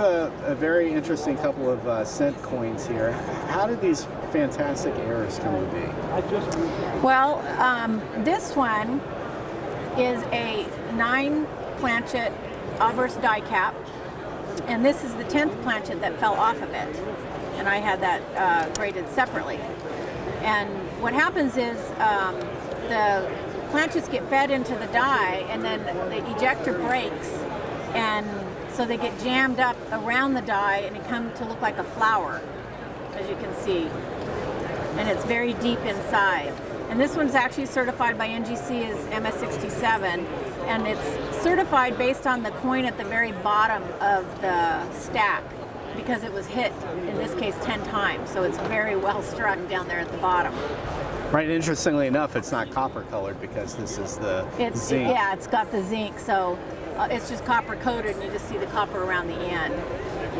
a very interesting couple of cent coins here. How did these fantastic errors come to be? Well, this one is a 9 planchet obverse die cap, and this is the 10th planchet that fell off of it, and I had that graded separately. And what happens is the planchets get fed into the die, and then the ejector breaks, and so they get jammed up around the die, and it comes to look like a flower, as you can see. And it's very deep inside. And this one's actually certified by NGC as MS67, and it's certified based on the coin at the very bottom of the stack, because it was hit, in this case, 10 times. So it's very well struck down there at the bottom. Right, interestingly enough, it's not copper colored because this is the zinc. Yeah, it's got the zinc, so it's just copper coated, and you just see the copper around the end.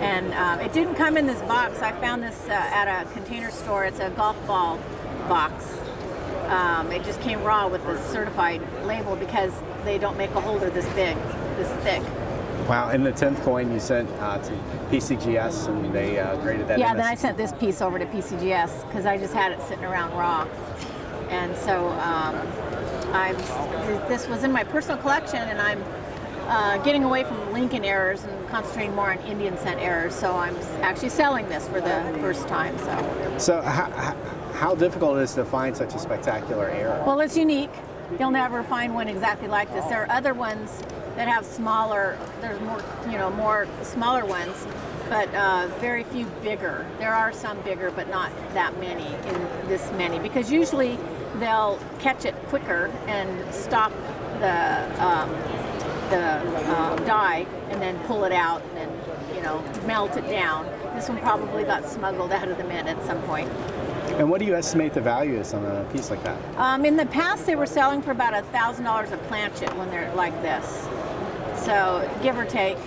And it didn't come in this box. I found this at a container store. It's a golf ball box. It just came raw with the certified label because they don't make a holder this big, this thick. Wow, and the 10th coin you sent to PCGS, and they graded that. Yeah, then I sent this piece over to PCGS because I just had it sitting around raw. And so this was in my personal collection, and I'm getting away from Lincoln errors and concentrating more on Indian cent errors. So I'm actually selling this for the first time. So how difficult it is to find such a spectacular error? Well, it's unique. You'll never find one exactly like this. There are other ones that have smaller. There's more smaller ones, but very few bigger. There are some bigger, but not that many in this many, because usually they'll catch it quicker and stop the die and then pull it out and then melt it down. This one probably got smuggled out of the mint at some point. And what do you estimate the value is on a piece like that? In the past, they were selling for about $1,000 a planchet when they're like this. So give or take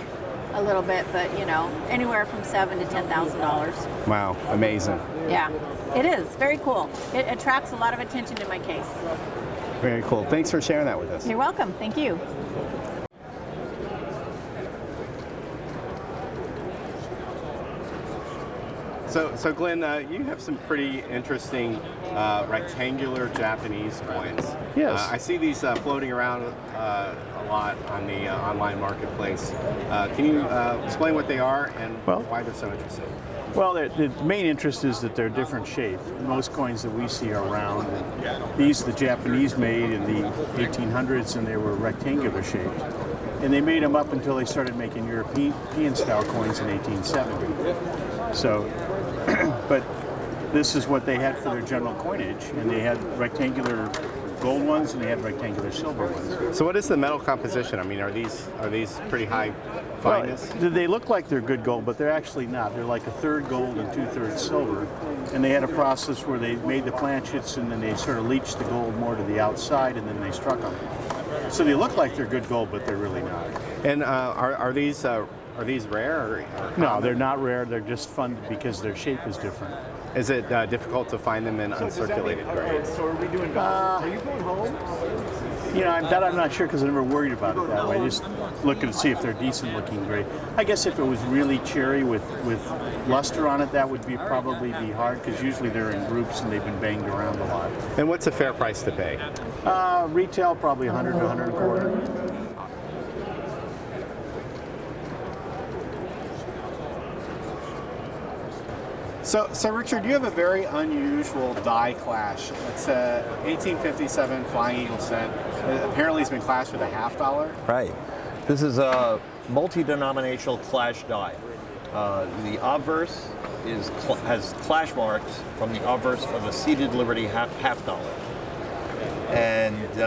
a little bit, but anywhere from $7,000 to $10,000. Wow, amazing. Yeah, it is very cool. It attracts a lot of attention in my case. Very cool. Thanks for sharing that with us. You're welcome. Thank you. So Glenn, you have some pretty interesting rectangular Japanese coins. Yes. I see these floating around a lot on the online marketplace. Can you explain what they are and why they're so interesting? Well, the main interest is that they're different shape. Most coins that we see are round. These the Japanese made in the 1800s, and they were rectangular shaped. And they made them up until they started making European style coins in 1870. So, but this is what they had for their general coinage, and they had rectangular gold ones and they had rectangular silver ones. So what is the metal composition? I mean, are these pretty high fineness? Well, they look like they're good gold, but they're actually not. They're like 1/3 gold and 2/3 silver. And they had a process where they made the planchets and then they sort of leached the gold more to the outside and then they struck them. So they look like they're good gold, but they're really not. And are these rare? Or no, they're not rare. They're just fun because their shape is different. Is it difficult to find them in uncirculated grades? So are we doing are you going home? I'm not sure because I never worried about it that way. Just looking to see if they're decent looking grade. I guess if it was really cherry with luster on it, that would probably be hard because usually they're in groups and they've been banged around a lot. And what's a fair price to pay? Retail probably 100 to 125. So Richard, you have a very unusual die clash. It's a 1857 Flying Eagle cent. Apparently it's been clashed with a $50. Right. This is a multi-denominational clash die. The obverse has clash marks from the obverse of a seated Liberty half dollar. And it's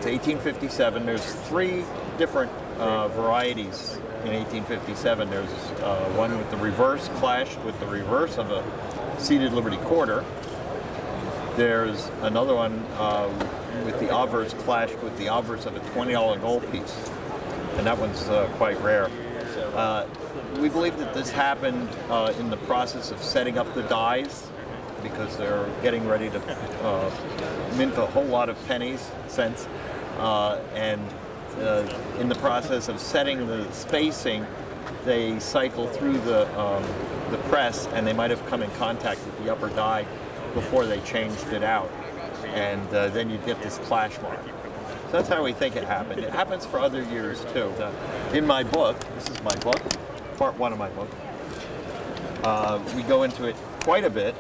1857. There's 3 different varieties. In 1857, there's one with the reverse clashed with the reverse of a seated Liberty quarter. There's another one with the obverse clashed with the obverse of a $20 gold piece, and that one's quite rare. We believe that this happened in the process of setting up the dies because they're getting ready to mint a whole lot of cents, and in the process of setting the spacing they cycle through the press, and they might have come in contact with the upper die before they changed it out, and then you get this clash mark. So that's how we think it happened. It happens for other years too. In my book, this is my book, part one of my book, we go into it quite a bit,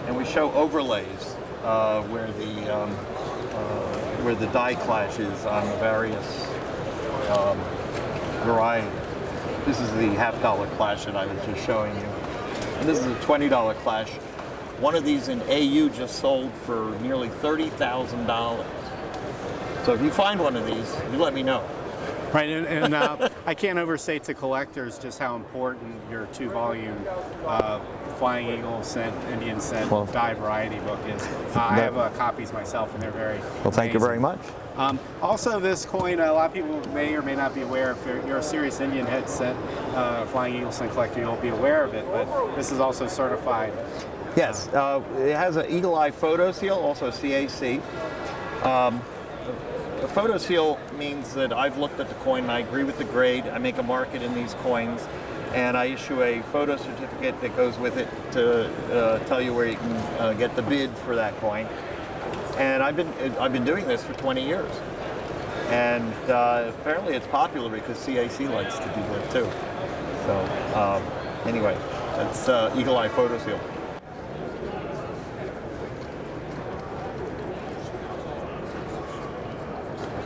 and we show overlays where the die clashes on the various varieties. This is the $half clash that I was just showing you. And this is a $20 clash. One of these in AU just sold for nearly $30,000. So if you find one of these, you let me know. Right, and I can't overstate to collectors just how important your 2-volume Flying Eagle Cent, Indian Cent die variety book is. I have copies myself, and they're very Thank you very much. Also, this coin, a lot of people may or may not be aware, if you're a serious Indian head Cent, Flying Eagle Cent collector, you'll be aware of it, but this is also certified. Yes, it has an Eagle Eye photo seal, also CAC. A photo seal means that I've looked at the coin and I agree with the grade. I make a market in these coins, and I issue a photo certificate that goes with it to tell you where you can get the bid for that coin. And I've been doing this for 20 years, and apparently it's popular because CAC likes to do that too. So anyway, that's Eagle Eye photo seal.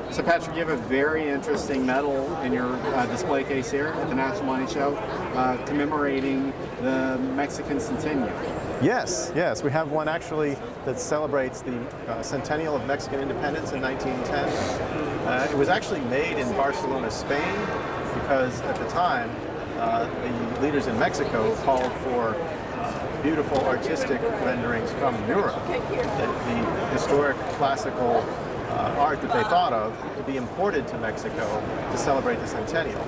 So Patrick, you have a very interesting medal in your display case here at the National Money Show, commemorating the Mexican centennial. Yes, we have one actually that celebrates the centennial of Mexican independence in 1910. It was actually made in Barcelona, Spain, because at the time the leaders in Mexico called for beautiful artistic renderings from Europe, the historic classical art that they thought of to be imported to Mexico to celebrate the centennial.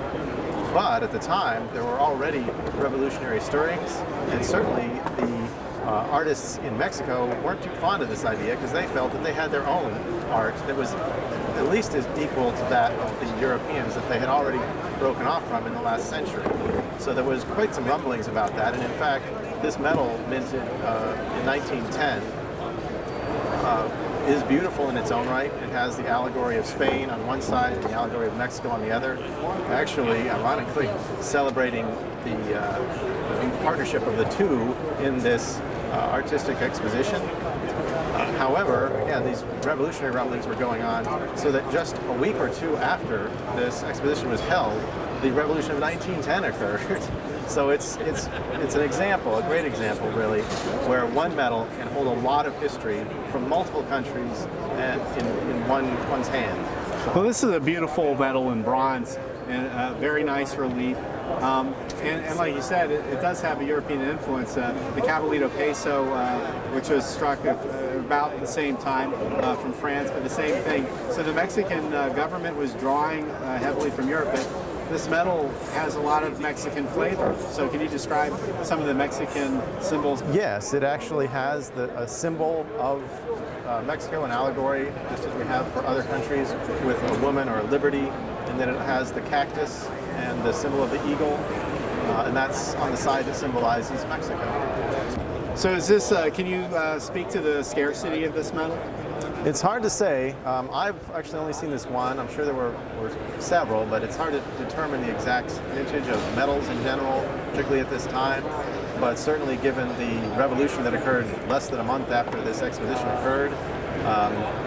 But at the time, there were already revolutionary stirrings, and certainly the artists in Mexico weren't too fond of this idea because they felt that they had their own art that was at least as equal to that of the Europeans that they had already broken off from in the last century. So there was quite some rumblings about that, and in fact, this medal minted in 1910 is beautiful in its own right. It has the allegory of Spain on one side and the allegory of Mexico on the other. Actually, ironically, celebrating the partnership of the two in this artistic exposition. However, again, these revolutionary rumblings were going on, so that just a week or two after this exposition was held, the revolution of 1910 occurred. So it's an example, a great example really, where one medal can hold a lot of history from multiple countries and in one's hand. Well, this is a beautiful medal in bronze and a very nice relief. And like you said, it does have a European influence. The Caballito peso, which was struck about the same time from France, but the same thing. So the Mexican government was drawing heavily from Europe. But this medal has a lot of Mexican flavor. So can you describe some of the Mexican symbols? Yes, it actually has a symbol of Mexico, an allegory, just as we have for other countries, with a woman or a liberty, and then it has the cactus and the symbol of the eagle, and that's on the side that symbolizes Mexico. So is this, can you speak to the scarcity of this medal? It's hard to say. I've actually only seen this one. I'm sure there were several, but it's hard to determine the exact vintage of medals in general, particularly at this time. But certainly given the revolution that occurred less than a month after this exposition occurred,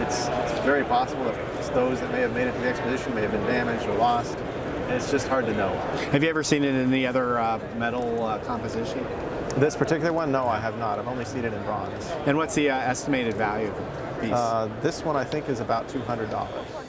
it's very possible that those that may have made it to the exposition may have been damaged or lost. And it's just hard to know. Have you ever seen it in any other metal composition? This particular one, no, I have not. I've only seen it in bronze. And what's the estimated value of the piece? This one I think is about $200.